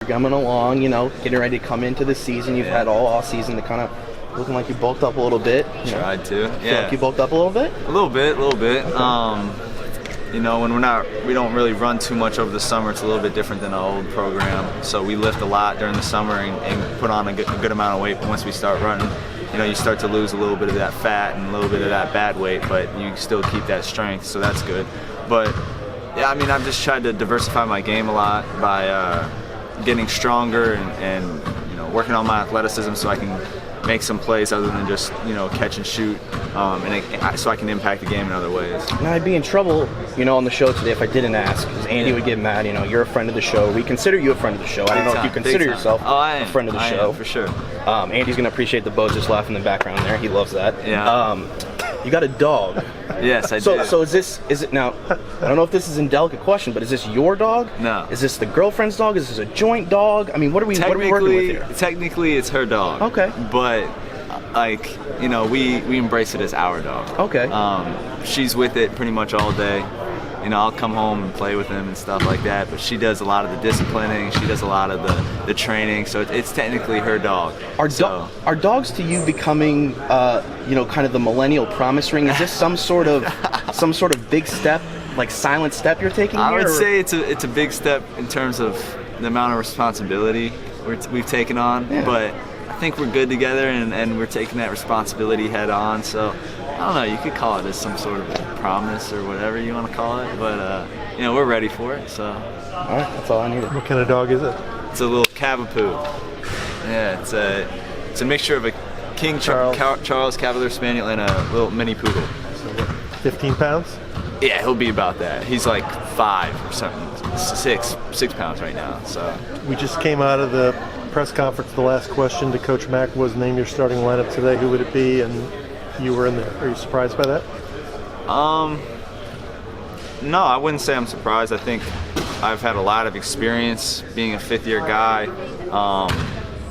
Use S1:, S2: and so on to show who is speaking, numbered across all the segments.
S1: coming along, getting ready to come into the season. You've had all off season to kind of looking like you bulked up a little bit.
S2: Tried to.
S1: Yeah. Feel like you bulked up a little bit?
S2: A little bit.
S1: Okay.
S2: When we don't really run too much over the summer, it's a little bit different than our old program. So we lift a lot during the summer and put on a good amount of weight. But once we start running, you start to lose a little bit of that fat and a little bit of that bad weight, but you still keep that strength, so that's good. But yeah, I've just tried to diversify my game a lot by getting stronger and working on my athleticism so I can make some plays other than just catch and shoot, so I can impact the game in other ways.
S1: Now I'd be in trouble, on the show today if I didn't ask, because Andy would get mad. You're a friend of the show. We consider you a friend of the show. I don't know if you consider yourself a friend of the show.
S2: Am, for sure.
S1: Andy's gonna appreciate the Bo just laughing in the background there. He loves that.
S2: Yeah.
S1: You got a dog.
S2: Yes, I do.
S1: So is it now? I don't know if this is a delicate question, but is this your dog?
S2: No.
S1: Is this the girlfriend's dog? Is this a joint dog? What are we working with here?
S2: Technically, it's her dog.
S1: Okay.
S2: But we embrace it as our dog.
S1: Okay.
S2: She's with it pretty much all day. I'll come home and play with him and stuff like that, but she does a lot of the disciplining, she does a lot of the training, so it's technically her dog.
S1: Are dogs to you becoming, kind of the millennial promise ring? Is this some sort of big step, like silent step you're taking here?
S2: I would say it's a big step in terms of the amount of responsibility we've taken on, but I think we're good together and we're taking that responsibility head on, so I don't know, you could call it as some sort of promise or whatever you want to call it, but we're ready for it, so.
S1: All right, that's all I needed.
S3: What kind of dog is it?
S2: It's a little Cavapoo. Yeah, it's a mixture of a King Charles Cavalier Spaniel and a little mini poodle.
S3: So what, 15 pounds?
S2: Yeah, he'll be about that. He's like 5 or something, 6 pounds right now, so.
S3: We just came out of the press conference. The last question to Coach Mack was name your starting lineup today. Who would it be? And you were in there. Are you surprised by that?
S2: No, I wouldn't say I'm surprised. I think I've had a lot of experience being a fifth-year guy,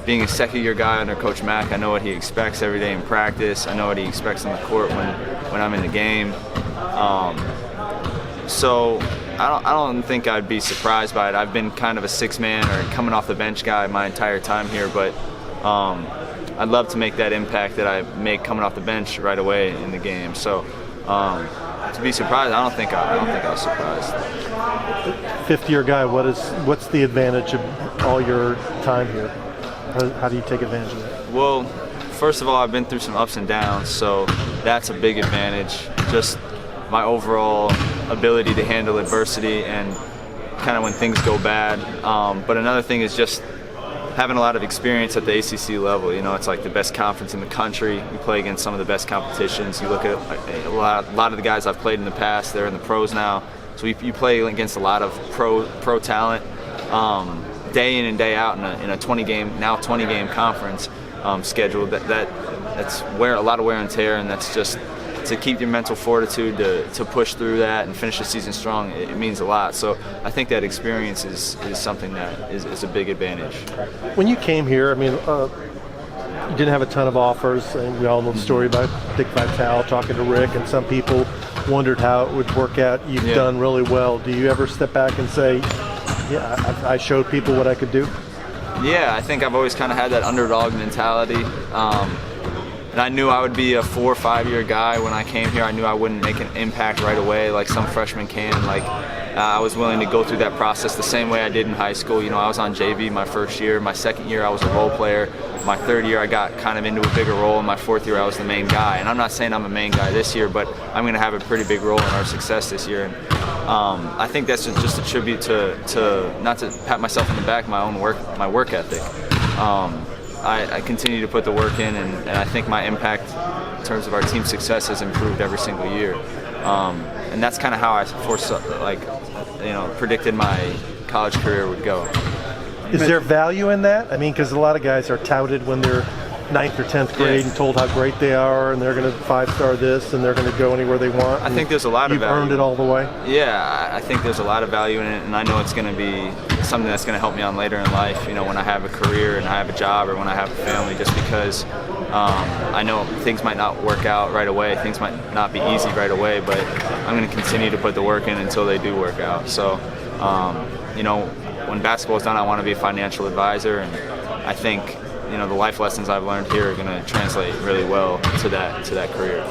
S2: being a second-year guy under Coach Mack. I know what he expects every day in practice. I know what he expects on the court when I'm in the game. So I don't think I'd be surprised by it. I've been kind of a six-man or coming off the bench guy my entire time here, but I'd love to make that impact that I make coming off the bench right away in the game. So to be surprised, I don't think I was surprised.
S3: Fifth-year guy, what's the advantage of all your time here? How do you take advantage of that?
S2: Well, first of all, I've been through some ups and downs, so that's a big advantage. Just my overall ability to handle adversity and kind of when things go bad. But another thing is just having a lot of experience at the ACC level. It's like the best conference in the country. We play against some of the best competitions. You look at a lot of the guys I've played in the past, they're in the pros now. So you play against a lot of pro talent day in and day out in a 20-game conference schedule. That's a lot of wear and tear, and that's just to keep your mental fortitude to push through that and finish the season strong. It means a lot. So I think that experience is something that is a big advantage.
S3: When you came here, you didn't have a ton of offers, and we all know the story about Dick Vitale talking to Rick, and some people wondered how it would work out. You've done really well. Do you ever step back and say, yeah, I showed people what I could do?
S2: Yeah, I think I've always kind of had that underdog mentality. And I knew I would be a 4 or 5 year guy when I came here. I knew I wouldn't make an impact right away like some freshmen can. I was willing to go through that process the same way I did in high school. I was on JV my first year. My second year, I was a role player. My third year, I got kind of into a bigger role. And my fourth year, I was the main guy. And I'm not saying I'm a main guy this year, but I'm going to have a pretty big role in our success this year. And I think that's just a tribute to not to pat myself on the back, my work ethic. I continue to put the work in, and I think my impact in terms of our team's success has improved every single year. And that's kind of how I predicted my college career would go.
S3: Is there value in that? Because a lot of guys are touted when they're 9th or 10th grade and told how great they are, and they're going to 5-star this, and they're going to go anywhere they want.
S2: I think there's a lot of value.
S3: You've earned it all the way?
S2: Yeah, I think there's a lot of value in it, and I know it's going to be something that's going to help me on later in life, when I have a career and I have a job or when I have a family, just because I know things might not work out right away, things might not be easy right away, but I'm going to continue to put the work in until they do work out. So, when basketball's done, I want to be a financial advisor, and I think the life lessons I've learned here are going to translate really well to that career.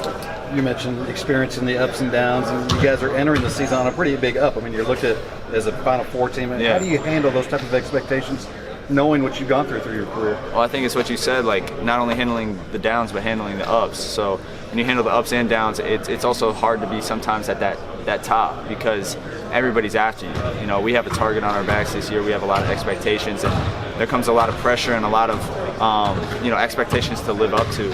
S4: You mentioned experiencing the ups and downs, and you guys are entering the season on a pretty big up. I mean, you're looked at as a Final Four team. And how do you handle those type of expectations, knowing what you've gone through your career?
S2: Well, I think it's what you said, like not only handling the downs, but handling the ups. So when you handle the ups and downs, it's also hard to be sometimes at that top because everybody's after you. We have a target on our backs this year. We have a lot of expectations, and there comes a lot of pressure and a lot of expectations to live up to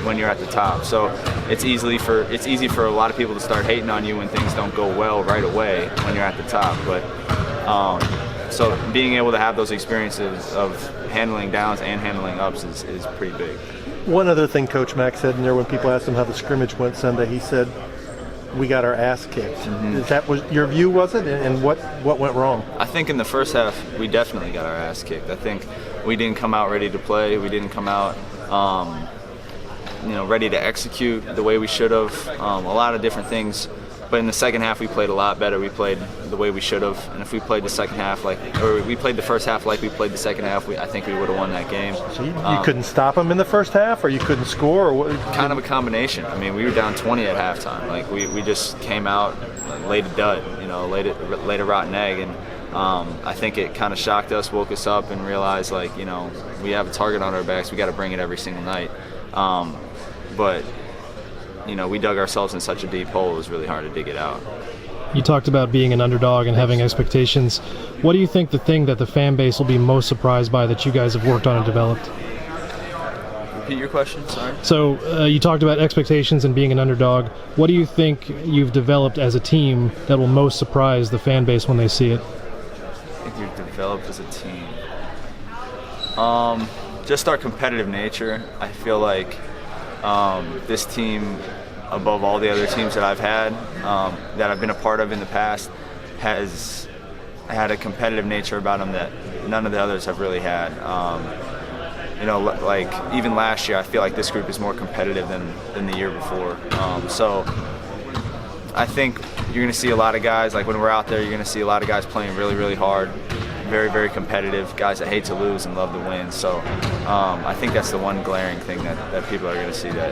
S2: when you're at the top. So it's easy for a lot of people to start hating on you when things don't go well right away when you're at the top. But so being able to have those experiences of handling downs and handling ups is pretty big.
S3: One other thing Coach Mack said in there when people asked him how the scrimmage went Sunday, he said, "We got our ass kicked."
S2: Mm-hmm.
S3: That was your view, was it? And what went wrong?
S2: I think in the first half we definitely got our ass kicked. I think we didn't come out ready to play. We didn't come out ready to execute the way we should have. A lot of different things. But in the second half, we played a lot better. We played the way we should have. And if we played the second half we played the first half like we played the second half, I think we would have won that game.
S3: So you couldn't stop them in the first half, or you couldn't score, or what?
S2: Kind of a combination. I mean, we were down 20 at halftime. Like we just came out, laid a dud, laid a rotten egg, and I think it kind of shocked us, woke us up, and realized we have a target on our backs. We got to bring it every single night. But we dug ourselves in such a deep hole, it was really hard to dig it out.
S5: You talked about being an underdog and having expectations. What do you think the thing that the fan base will be most surprised by that you guys have worked on and developed?
S2: Repeat your question, sorry.
S5: So you talked about expectations and being an underdog. What do you think you've developed as a team that will most surprise the fan base when they see it?
S2: I think we've developed as a team. Just our competitive nature. I feel like this team, above all the other teams that I've had, that I've been a part of in the past, has had a competitive nature about them that none of the others have really had. Like even last year, I feel like this group is more competitive than the year before. So I think you're going to see a lot of guys, like when we're out there, you're going to see a lot of guys playing really, really hard, very, very competitive, guys that hate to lose and love to win. So I think that's the one glaring thing that people are going to see that